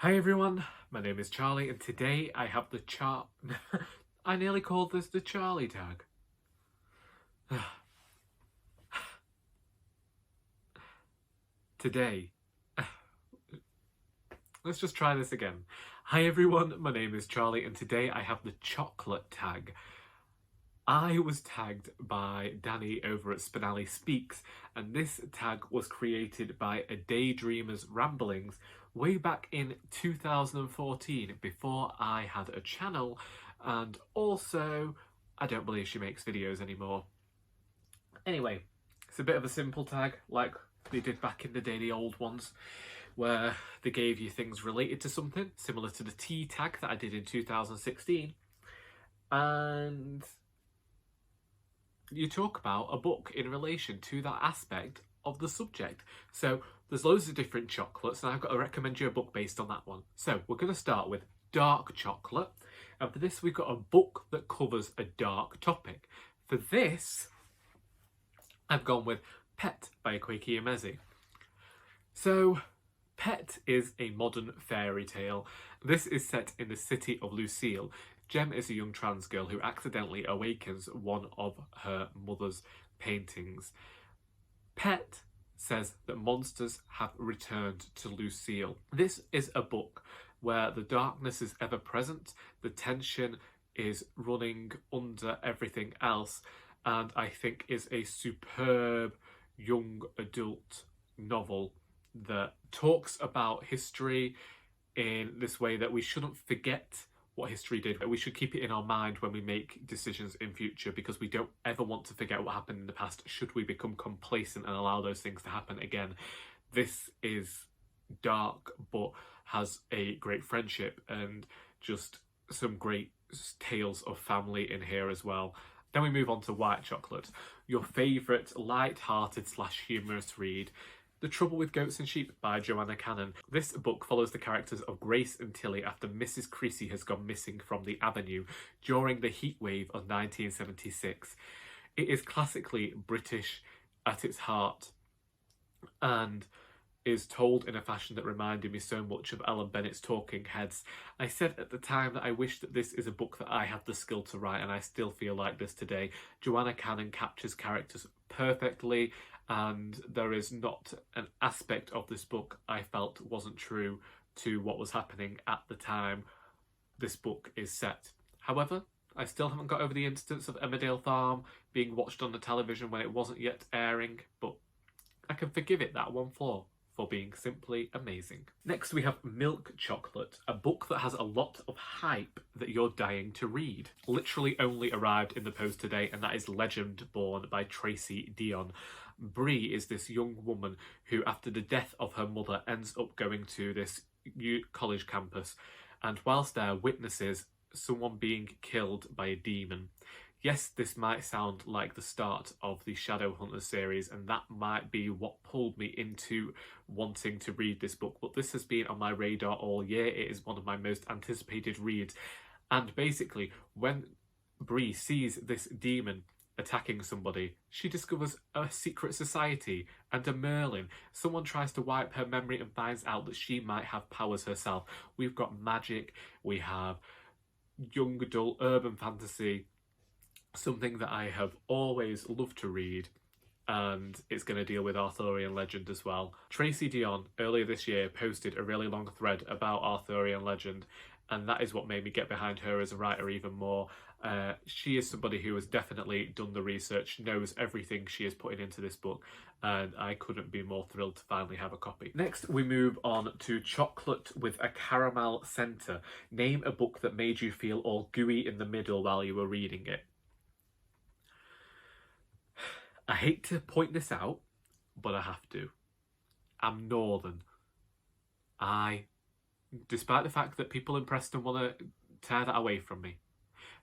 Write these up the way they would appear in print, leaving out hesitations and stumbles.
Hi everyone, my name is Charlie and today I have the I nearly called this the Charlie tag. Today, let's just try this again. Hi everyone, my name is Charlie and today I have the chocolate tag. I was tagged by Danny over at Spinelli Speaks, and this tag was created by a Daydreamer's Ramblings way back in 2014, before I had a channel, and also I don't believe she makes videos anymore. Anyway, it's a bit of a simple tag, like they did back in the day, the old ones, where they gave you things related to something, similar to the T tag that I did in 2016, and you talk about a book in relation to that aspect of the subject. So there's loads of different chocolates, and I've got to recommend you a book based on that one. So we're going to start with dark chocolate, and for this we've got a book that covers a dark topic. For this, I've gone with Pet by Akwaeke Emezi. So Pet is a modern fairy tale. This is set in the city of Lucille. Jem is a young trans girl who accidentally awakens one of her mother's paintings. Pet says that monsters have returned to Lucille. This is a book where the darkness is ever present, the tension is running under everything else, and I think is a superb young adult novel that talks about history in this way that we shouldn't forget what history did. We should keep it in our mind when we make decisions in future, because we don't ever want to forget what happened in the past should we become complacent and allow those things to happen again. This is dark but has a great friendship and just some great tales of family in here as well. Then we move on to white chocolate, your favourite light-hearted / humorous read. The Trouble with Goats and Sheep by Joanna Cannon. This book follows the characters of Grace and Tilly after Mrs. Creasy has gone missing from the Avenue during the heatwave of 1976. It is classically British at its heart and is told in a fashion that reminded me so much of Ellen Bennett's Talking Heads. I said at the time that I wish that this is a book that I had the skill to write, and I still feel like this today. Joanna Cannon captures characters perfectly, and there is not an aspect of this book I felt wasn't true to what was happening at the time this book is set. However, I still haven't got over the instance of Emmerdale Farm being watched on the television when it wasn't yet airing, but I can forgive it that one flaw for being simply amazing. Next we have Milk Chocolate, a book that has a lot of hype that you're dying to read. Literally only arrived in the post today, and that is Legendborn by Tracy, Deonn. Bree is this young woman who, after the death of her mother, ends up going to this college campus, and whilst there witnesses someone being killed by a demon. Yes, this might sound like the start of the Shadowhunters series, and that might be what pulled me into wanting to read this book, but this has been on my radar all year. It is one of my most anticipated reads, and basically when Bree sees this demon attacking somebody, she discovers a secret society and a Merlin. Someone tries to wipe her memory and finds out that she might have powers herself. We've got magic, we have young adult urban fantasy, something that I have always loved to read, and it's going to deal with Arthurian legend as well. Tracy Deonn earlier this year posted a really long thread about Arthurian legend, and that is what made me get behind her as a writer even more. She is somebody who has definitely done the research, knows everything she is putting into this book, and I couldn't be more thrilled to finally have a copy. Next we move on to Chocolate with a Caramel Centre. Name a book that made you feel all gooey in the middle while you were reading it. I hate to point this out, but I have to. I'm Northern. Despite the fact that people in Preston want to tear that away from me,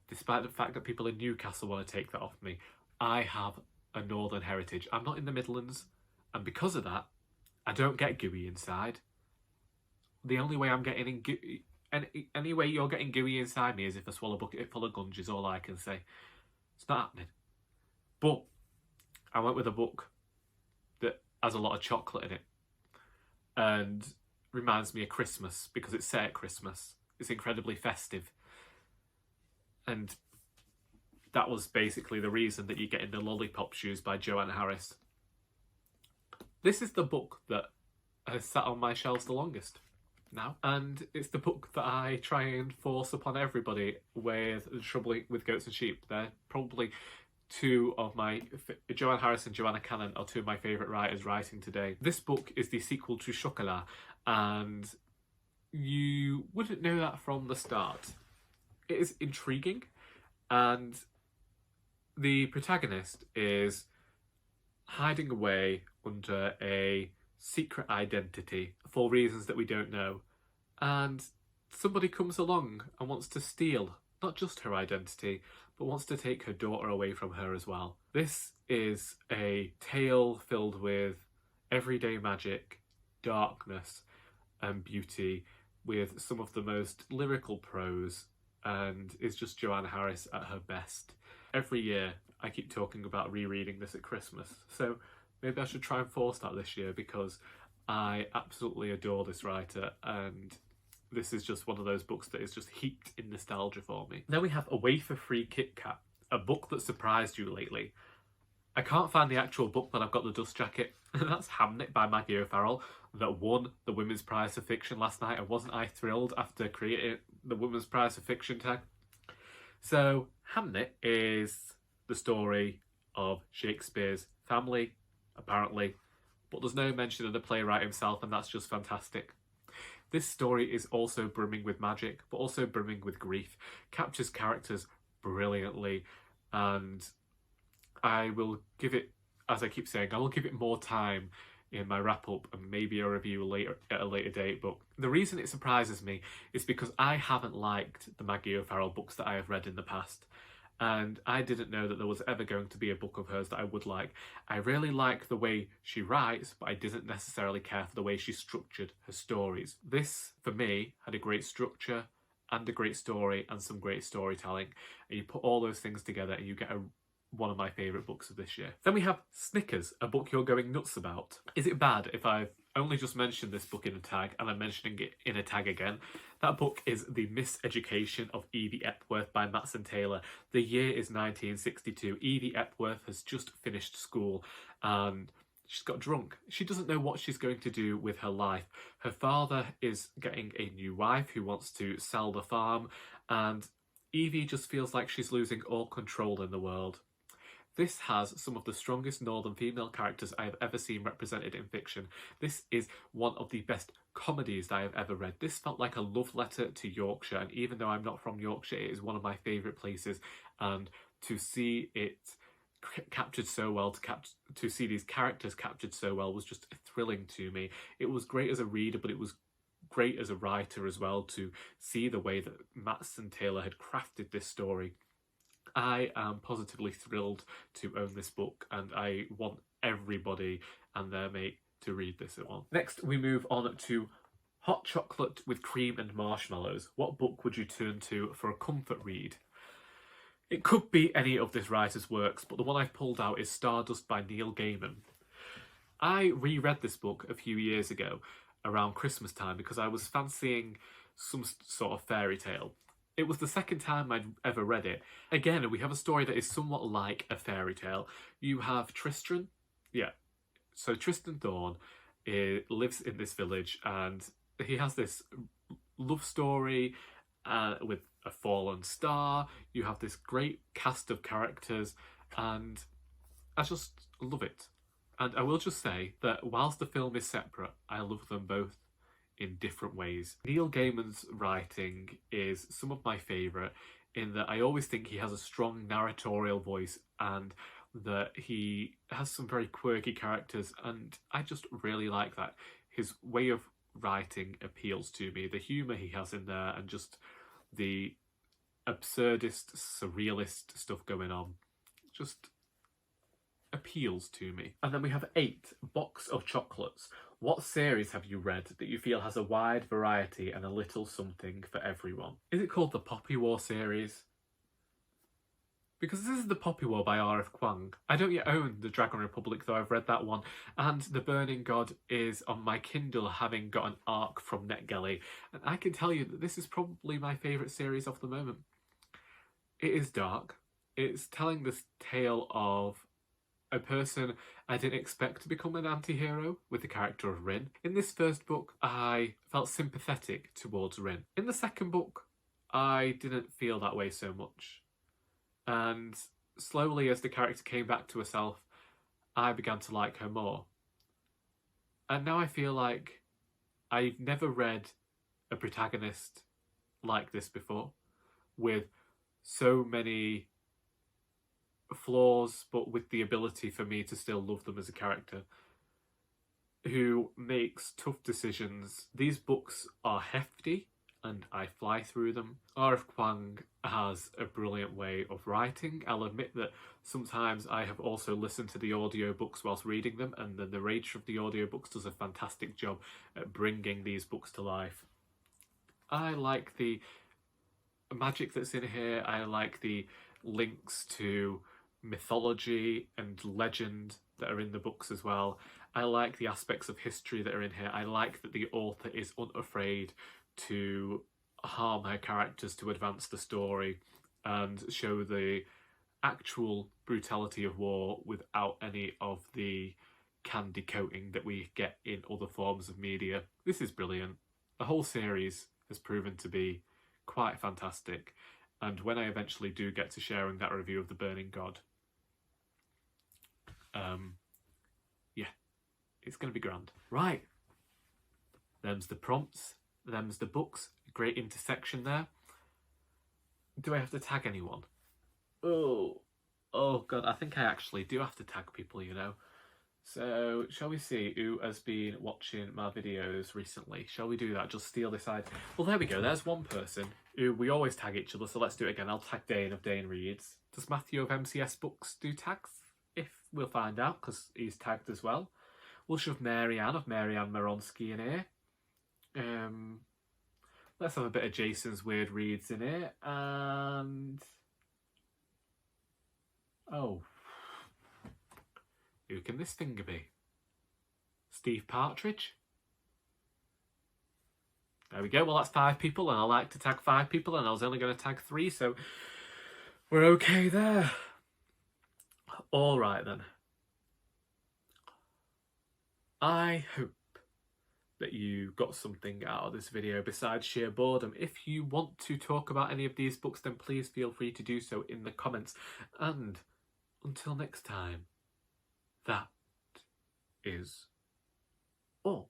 despite the fact that people in Newcastle want to take that off me, I have a Northern heritage. I'm not in the Midlands, and because of that, I don't get gooey inside. The only way I'm getting gooey, any way you're getting gooey inside me is if I swallow a bucket full of gunge, is all I can say. It's not happening. But I went with a book that has a lot of chocolate in it, and reminds me of Christmas because it's set at Christmas. It's incredibly festive. And that was basically the reason that you get in the Lollipop shoes by Joanna Harris. This is the book that has sat on my shelves the longest now, and it's the book that I try and force upon everybody with The Trouble with Goats and Sheep. They're probably two of my... Joanne Harris and Joanna Cannon are two of my favourite writers writing today. This book is the sequel to Chocolat, and you wouldn't know that from the start. It is intriguing, and the protagonist is hiding away under a secret identity for reasons that we don't know, and somebody comes along and wants to steal not just her identity but wants to take her daughter away from her as well. This is a tale filled with everyday magic, darkness and beauty, with some of the most lyrical prose, and is just Joanna Harris at her best. Every year I keep talking about rereading this at Christmas, so maybe I should try and force that this year because I absolutely adore this writer, and this is just one of those books that is just heaped in nostalgia for me. Then we have A Wafer Free Kit Kat, a book that surprised you lately. I can't find the actual book, but I've got the dust jacket, and that's Hamnet by Maggie O'Farrell, that won the Women's Prize for Fiction last night, and wasn't I thrilled after creating the Women's Prize for Fiction tag? So Hamnet is the story of Shakespeare's family, apparently, but there's no mention of the playwright himself, and that's just fantastic. This story is also brimming with magic, but also brimming with grief, captures characters brilliantly, and I will give it, as I keep saying, I will give it more time in my wrap-up and maybe a review later at a later date. But the reason it surprises me is because I haven't liked the Maggie O'Farrell books that I have read in the past, and I didn't know that there was ever going to be a book of hers that I would like. I really like the way she writes, but I didn't necessarily care for the way she structured her stories. This, for me, had a great structure and a great story and some great storytelling, and you put all those things together and you get one of my favourite books of this year. Then we have Snickers, a book you're going nuts about. Is it bad if I've only just mentioned this book in a tag and I'm mentioning it in a tag again? That book is The Miseducation of Evie Epworth by Matson Taylor. The year is 1962. Evie Epworth has just finished school and she's got drunk. She doesn't know what she's going to do with her life. Her father is getting a new wife who wants to sell the farm, and Evie just feels like she's losing all control in the world. This has some of the strongest northern female characters I have ever seen represented in fiction. This is one of the best comedies that I have ever read. This felt like a love letter to Yorkshire, and even though I'm not from Yorkshire, it is one of my favourite places, and to see it captured so well, to see these characters captured so well was just thrilling to me. It was great as a reader, but it was great as a writer as well to see the way that Matson Taylor had crafted this story. I am positively thrilled to own this book, and I want everybody and their mate to read this at once. Next, we move on to Hot Chocolate with Cream and Marshmallows. What book would you turn to for a comfort read? It could be any of this writer's works, but the one I've pulled out is Stardust by Neil Gaiman. I reread this book a few years ago around Christmas time because I was fancying some sort of fairy tale. It was the second time I'd ever read it. Again, we have a story that is somewhat like a fairy tale. You have Tristan. Yeah. So Tristan Thorne lives in this village, and he has this love story with a fallen star. You have this great cast of characters, and I just love it. And I will just say that whilst the film is separate, I love them both in different ways. Neil Gaiman's writing is some of my favourite in that I always think he has a strong narratorial voice and that he has some very quirky characters, and I just really like that. His way of writing appeals to me. The humour he has in there and just the absurdist, surrealist stuff going on just appeals to me. And then we have 8, Box of Chocolates. What series have you read that you feel has a wide variety and a little something for everyone? Is it called the Poppy War series? because this is The Poppy War by R.F. Kuang. I don't yet own The Dragon Republic, though I've read that one, and The Burning God is on my Kindle, having got an arc from NetGalley, and I can tell you that this is probably my favourite series of the moment. It is dark. It's telling this tale of a person I didn't expect to become an anti-hero with the character of Rin. In this first book, I felt sympathetic towards Rin. In the second book, I didn't feel that way so much. And slowly, as the character came back to herself, I began to like her more. And now I feel like I've never read a protagonist like this before, with so many flaws, but with the ability for me to still love them as a character, who makes tough decisions. These books are hefty, and I fly through them. R.F. Kuang has a brilliant way of writing. I'll admit that sometimes I have also listened to the audiobooks whilst reading them, and the narrator of the audiobooks does a fantastic job at bringing these books to life. I like the magic that's in here. I like the links to mythology and legend that are in the books as well. I like the aspects of history that are in here. I like that the author is unafraid to harm her characters to advance the story and show the actual brutality of war without any of the candy coating that we get in other forms of media. This is brilliant. The whole series has proven to be quite fantastic, and when I eventually do get to sharing that review of The Burning God, yeah, it's going to be grand. Right, them's the prompts, them's the books. Great intersection there. Do I have to tag anyone? Oh god, I think I actually do have to tag people, you know. So, shall we see who has been watching my videos recently? Shall we do that? Just steal this idea. Well, there we go. There's one person who we always tag each other, so let's do it again. I'll tag Deonn of Deonn Reads. Does Matthew of MCS Books do tags? If we'll find out, because he's tagged as well. We'll shove Marianne of Marianne Moronsky in here. Let's have a bit of Jason's Weird Reads in here. And... oh... who can this finger be? Steve Partridge? There we go. Well, that's 5 people, and I like to tag 5 people, and I was only going to tag 3, so we're okay there. All right, then. I hope that you got something out of this video besides sheer boredom. If you want to talk about any of these books, then please feel free to do so in the comments. And until next time, that is all.